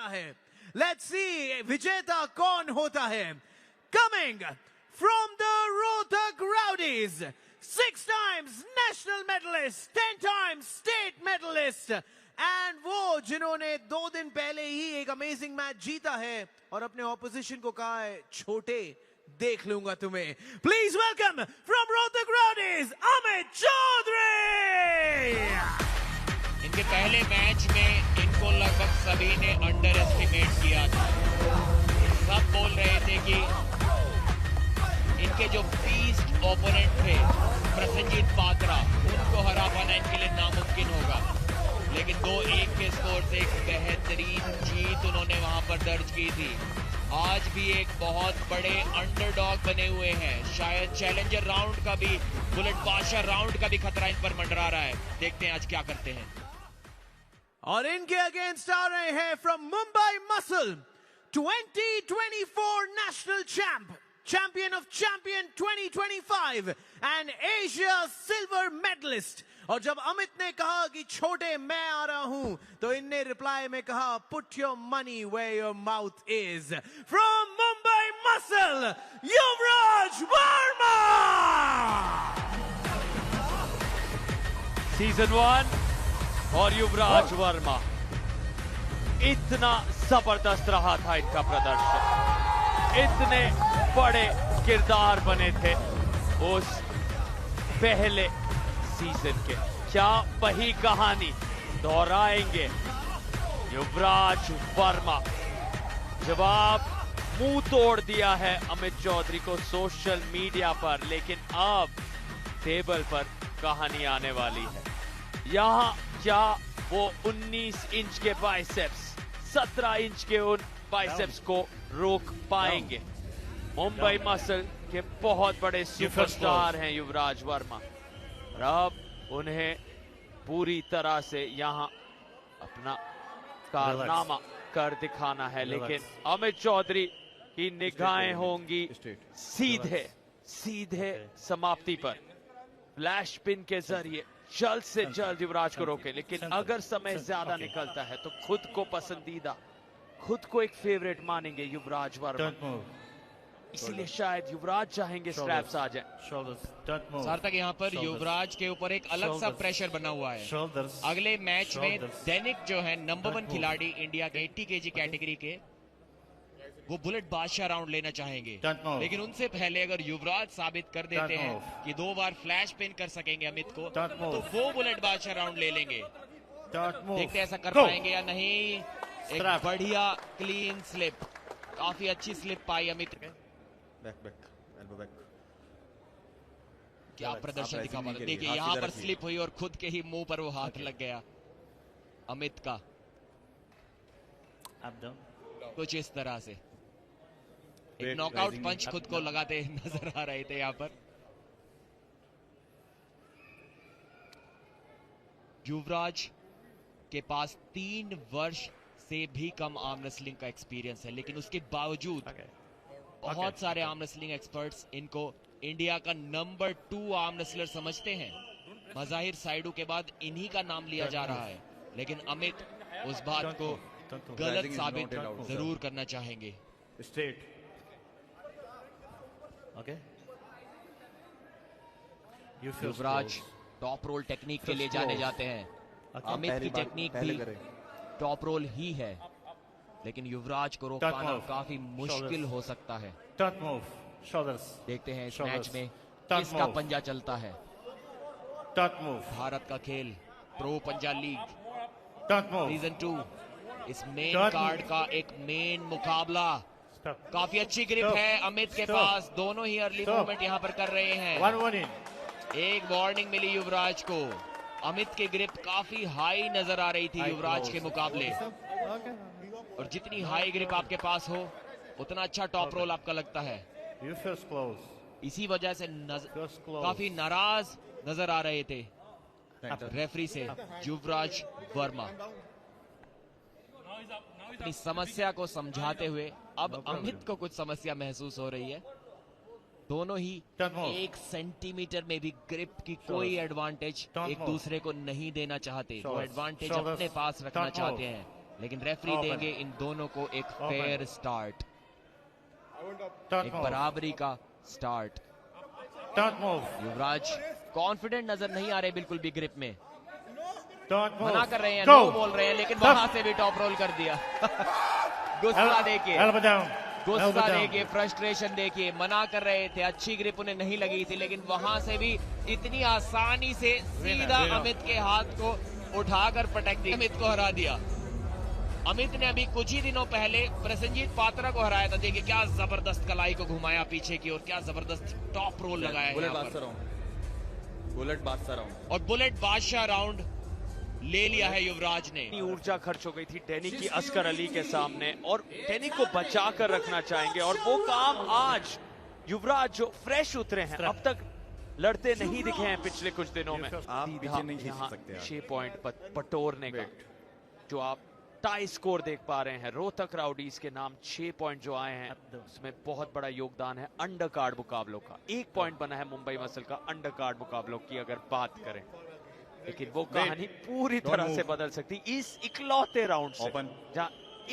है। Let's see विजेता कौन होता है। Coming from the Rohtak Rowdies, 6 times national medallist, 10 times state medallist, and वो जिन्होंने 2 दिन पहले ही एक अमेजिंग मैच जीता है और अपने ऑपोजिशन को कहा है छोटे देख लूंगा तुम्हें। Please welcome from Rohtak Rowdies Amit Chaudhary. इनके पहले मैच में इनको लगभग सभी ने अंडर एस्टिमेट किया था। सब बोल रहे थे कि इनके जो बीस्ट ओपोनेंट थे प्रसन्नजीत पात्रा, उनको हरा पाना इनके लिए नामुमकिन होगा, लेकिन 2-1 के स्कोर से एक बेहतरीन जीत उन्होंने वहां पर दर्ज की थी। आज भी एक बहुत बड़े अंडरडॉग बने हुए हैं। शायद चैलेंजर राउंड का भी, बुलेट बादशाह राउंड का भी खतरा इन पर मंडरा रहा है। देखते हैं आज क्या करते हैं। और इनके अगेंस्ट आ रहे हैं from Mumbai Muscle, 2024 national champion of champion 2025 and Asia silver medallist. और जब अमित ने कहा कि छोटे मैं आ रहा हूं, तो इनने रिप्लाई में कहा put your money where your mouth is. From Mumbai Muscle, Yuvraj Verma. Season 1 और युवराज वर्मा, इतना जबरदस्त रहा था इनका प्रदर्शन, इतने बड़े किरदार बने थे उस पहले सीजन के। क्या वही कहानी दोहराएंगे युवराज वर्मा? जवाब मुंह तोड़ दिया है अमित चौधरी को सोशल मीडिया पर, लेकिन अब टेबल पर कहानी आने वाली है। यहां क्या वो 19 इंच के बाइसेप्स 17 इंच के उन बाइसेप्स को रोक पाएंगे? मुंबई मसल के बहुत बड़े सुपरस्टार हैं युवराज वर्मा, और अब उन्हें पूरी तरह से यहां अपना कारनामा कर दिखाना है। लेकिन अमित चौधरी की निगाहें होंगी सीधे समाप्ति पर। फ्लैश पिन के जरिए जल्द से जल्द युवराज को रोके, लेकिन अगर समय ज्यादा निकलता है तो खुद को पसंदीदा, खुद को एक फेवरेट मानेंगे युवराज वर्मा, इसीलिए शायद युवराज चाहेंगे स्ट्रैप्स आ जाए। सार्थक, यहाँ पर युवराज के ऊपर एक अलग सा प्रेशर बना हुआ है। अगले मैच में दैनिक जो है नंबर 1 खिलाड़ी इंडिया के 80 kg कैटेगरी के, वो बुलेट बादशाह राउंड लेना चाहेंगे, लेकिन उनसे पहले अगर युवराज साबित कर देते हैं कि 2 बार फ्लैश पिन कर सकेंगे अमित को, तो वो बुलेट बादशाह राउंड ले लेंगे। देखते ऐसा कर पाएंगे या नहीं। एक बढ़िया क्लीन स्लिप, काफी अच्छी स्लिप पाई अमित। क्या प्रदर्शन दिखा पाता। देखिए यहाँ पर स्लिप हुई और खुद के ही मुंह पर वो हाथ लग गया अमित का, कुछ इस तरह से एक नॉकआउट पंच खुद को लगाते नजर आ रहे थे यहाँ पर। युवराज के पास 3 वर्ष से भी कम आर्म रेसलिंग का एक्सपीरियंस है, लेकिन उसके बावजूद बहुत सारे आर्म रेसलिंग एक्सपर्ट्स इनको इंडिया का नंबर 2 आर्म रेसलर समझते हैं। मज़ाहिर साइडू के बाद इन्हीं का नाम लिया जा रहा है, लेकिन अमित उस बात को गलत साबित जरूर करना चाहेंगे। युवराज टॉप रोल टेक्निक के लिए जाने जाते हैं। अमित की टेक्निक भी टॉप रोल ही है, लेकिन युवराज को रोक पाना काफी मुश्किल हो सकता है। देखते हैं इस मैच में किसका पंजा चलता है। भारत का खेल प्रो पंजा लीग सीजन 2, इस मेन कार्ड का एक मेन मुकाबला। काफी अच्छी ग्रिप है अमित के पास, दोनों ही अर्ली मूवमेंट यहाँ पर कर रहे हैं। एक वार्निंग मिली युवराज को, अमित की ग्रिप काफी हाई नजर आ रही थी युवराज के मुकाबले, और जितनी हाई ग्रिप आपके पास हो उतना अच्छा टॉप रोल आपका लगता है। इसी वजह से काफी नाराज नजर आ रहे थे रेफरी से युवराज वर्मा। अपनी समस्या को समझाते हुए अब अमित को कुछ समस्या महसूस हो रही है। दोनों ही 1 सेंटीमीटर में भी ग्रिप की कोई एडवांटेज एक दूसरे को नहीं देना चाहते, वो एडवांटेज अपने पास रखना चाहते हैं। लेकिन रेफरी देंगे इन दोनों को एक फेयर स्टार्ट, एक बराबरी का स्टार्ट। युवराज कॉन्फिडेंट नजर नहीं आ रहे बिल्कुल भी ग्रिप में, मना कर रहे हैं, नो बोल रहे हैं, लेकिन वहां से भी टॉप रोल कर दिया। गुस्सा देखिए, गुस्सा देखिए, फ्रस्ट्रेशन देखिए, मना कर रहे थे, अच्छी ग्रिप उन्हें नहीं लगी थी, लेकिन वहां से भी इतनी आसानी से सीधा अमित के हाथ को उठाकर पटक दिया, अमित को हरा दिया। अमित ने अभी कुछ ही दिनों पहले प्रसन्नजीत पात्रा को हराया था। देखिए क्या जबरदस्त कलाई को घुमाया पीछे की और क्या जबरदस्त टॉप रोल लगाया बुलेट बादशाह राउंड और बुलेट बादशाह राउंड ले लिया है युवराज ने। ऊर्जा खर्च हो गई थी डैनी की असगर अली के सामने और डैनी को बचा कर रखना चाहेंगे और वो काम आज युवराज जो फ्रेश उतरे हैं, अब तक लड़ते नहीं दिखे हैं पिछले कुछ दिनों में। आप पीछे नहीं खींच सकते। 6 पॉइंट बटोरने का जो आप टाई स्कोर देख पा रहे हैं, रोहतक राउडीज के नाम 6 पॉइंट जो आए हैं, उसमें बहुत बड़ा योगदान है अंडर कार्ड मुकाबलों का। 1 पॉइंट बना है मुंबई मसल का अंडर कार्ड मुकाबलों की अगर बात करें, लेकिन वो कहानी पूरी तरह से बदल सकती इस इकलौते राउंड से, जहां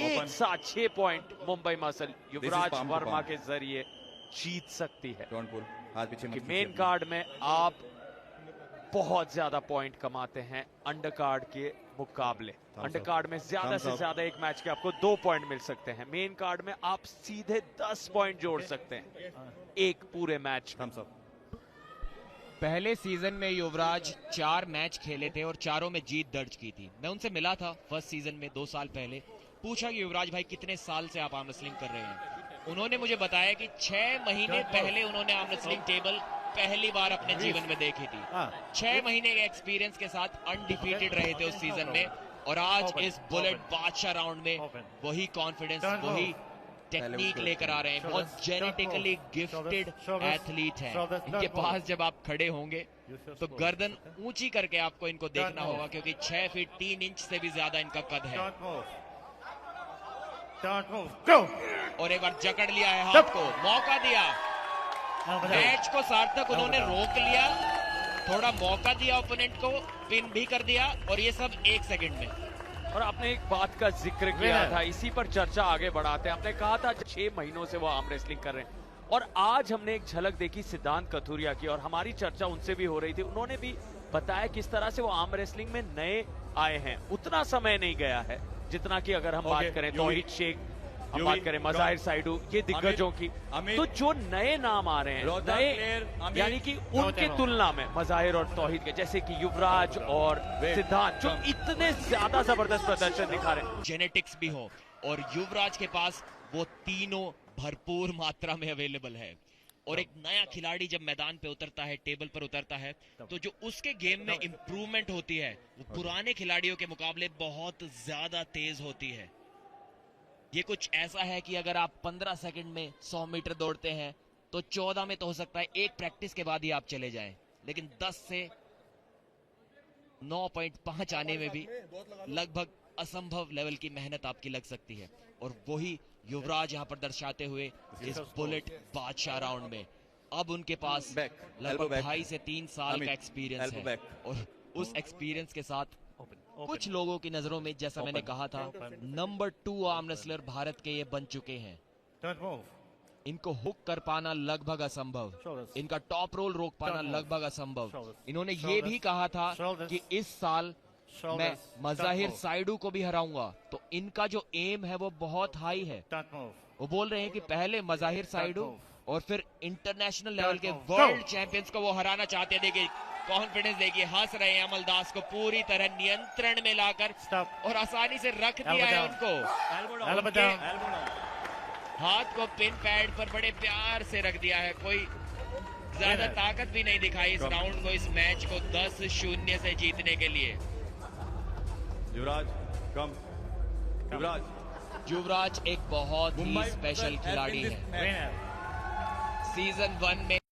एक साथ 6 पॉइंट मुंबई मसल युवराज वर्मा के जरिए जीत सकती है। मेन कार्ड में आप बहुत ज्यादा पॉइंट कमाते हैं अंडर कार्ड के मुकाबले। अंडर कार्ड में ज्यादा से ज्यादा एक मैच के आपको 2 पॉइंट मिल सकते हैं, मेन कार्ड में आप सीधे 10 पॉइंट जोड़ सकते हैं एक पूरे मैच में। पहले सीजन में युवराज 4 मैच खेले थे और चारों में जीत दर्ज की थी। मैं उनसे मिला था फर्स्ट सीजन में 2 साल पहले, पूछा कि युवराज भाई कितने साल से आप आर्म रेसलिंग कर रहे हैं। उन्होंने मुझे बताया कि 6 महीने पहले उन्होंने आर्म रेसलिंग टेबल पहली बार अपने जीवन में देखी थी। 6 महीने के एक्सपीरियंस के साथ अनडिफीटेड रहे थे उस सीजन में, और आज इस बुलेट बादशाह राउंड में वही कॉन्फिडेंस, वही टेक्निक लेकर आ रहे हैं। बहुत जेनेटिकली गिफ्टेड एथलीट हैं। इनके पास जब आप खड़े होंगे तो गर्दन ऊंची करके आपको इनको देखना होगा, क्योंकि 6 फीट 3 इंच से भी ज्यादा इनका कद है। और एक बार जकड़ लिया है हाथ को, मौका दिया, मैच को सार्थक उन्होंने रोक लिया, थोड़ा मौका दिया ओपोनेंट को, पिन भी कर दिया, और ये सब 1 सेकंड में। और आपने एक बात का जिक्र किया था, इसी पर चर्चा आगे बढ़ाते हैं। आपने कहा था 6 महीनों से वो आर्म रेसलिंग कर रहे हैं, और आज हमने एक झलक देखी सिद्धांत कथुरिया की, और हमारी चर्चा उनसे भी हो रही थी। उन्होंने भी बताया किस तरह से वो आर्म रेसलिंग में नए आए हैं। उतना समय नहीं गया है जितना कि अगर हम बात करें तौहीद शेख, हम बात करें मज़ाहिर साइडू, ये दिग्गजों की, तो जो नए नाम आ रहे हैं, नए यानी कि उनके तुलना में मज़ाहिर और तौहीद के, जैसे कि युवराज और सिद्धांत, जो इतने ज्यादा जबरदस्त प्रदर्शन दिखा रहे हैं। जेनेटिक्स भी हो, और युवराज के पास वो तीनों भरपूर मात्रा में अवेलेबल है। और एक नया खिलाड़ी जब मैदान पे उतरता है, टेबल पर उतरता है, तो जो उसके गेम में इंप्रूवमेंट होती है वो पुराने खिलाड़ियों के मुकाबले बहुत ज्यादा तेज होती है। ये कुछ ऐसा है कि अगर आप 15 सेकंड में 100 मीटर दौड़ते हैं तो 14 में तो हो सकता है एक प्रैक्टिस के बाद ही आप चले जाएं, लेकिन 10 से 9.5 आने में भी लगभग असंभव लेवल की मेहनत आपकी लग सकती है। और वही युवराज यहां पर दर्शाते हुए इस बुलेट बादशाह राउंड में अब उनके पास लगभग 2.5 से 3 साल का एक्सपीरियंस है, और उस एक्सपीरियंस के साथ कुछ लोगों की नजरों में, जैसा मैंने कहा था, नंबर 2 आर्म रेसलर भारत के ये बन चुके हैं। इनको हुक कर पाना लगभग असंभव, इनका टॉप रोल रोक पाना लगभग असंभव। इन्होंने ये भी कहा था कि इस साल मैं मज़ाहिर साइडू को भी हराऊंगा, तो इनका जो एम है वो बहुत हाई है। वो बोल रहे हैं कि पहले मज़ाहिर साइडू और फिर इंटरनेशनल लेवल के वर्ल्ड चैंपियंस को वो हराना चाहते हैं। देखिए कॉन्फिडेंस देखिए, हंस रहे हैं अमलदास को पूरी तरह नियंत्रण में लाकर, और आसानी से रख दिया है उनको। हाथ को पिन पैड पर बड़े प्यार से रख दिया है, कोई ज्यादा ताकत भी नहीं दिखाई इस राउंड को, इस मैच को 10-0 से जीतने के लिए। युवराज एक बहुत ही स्पेशल खिलाड़ी है। सीजन 1 में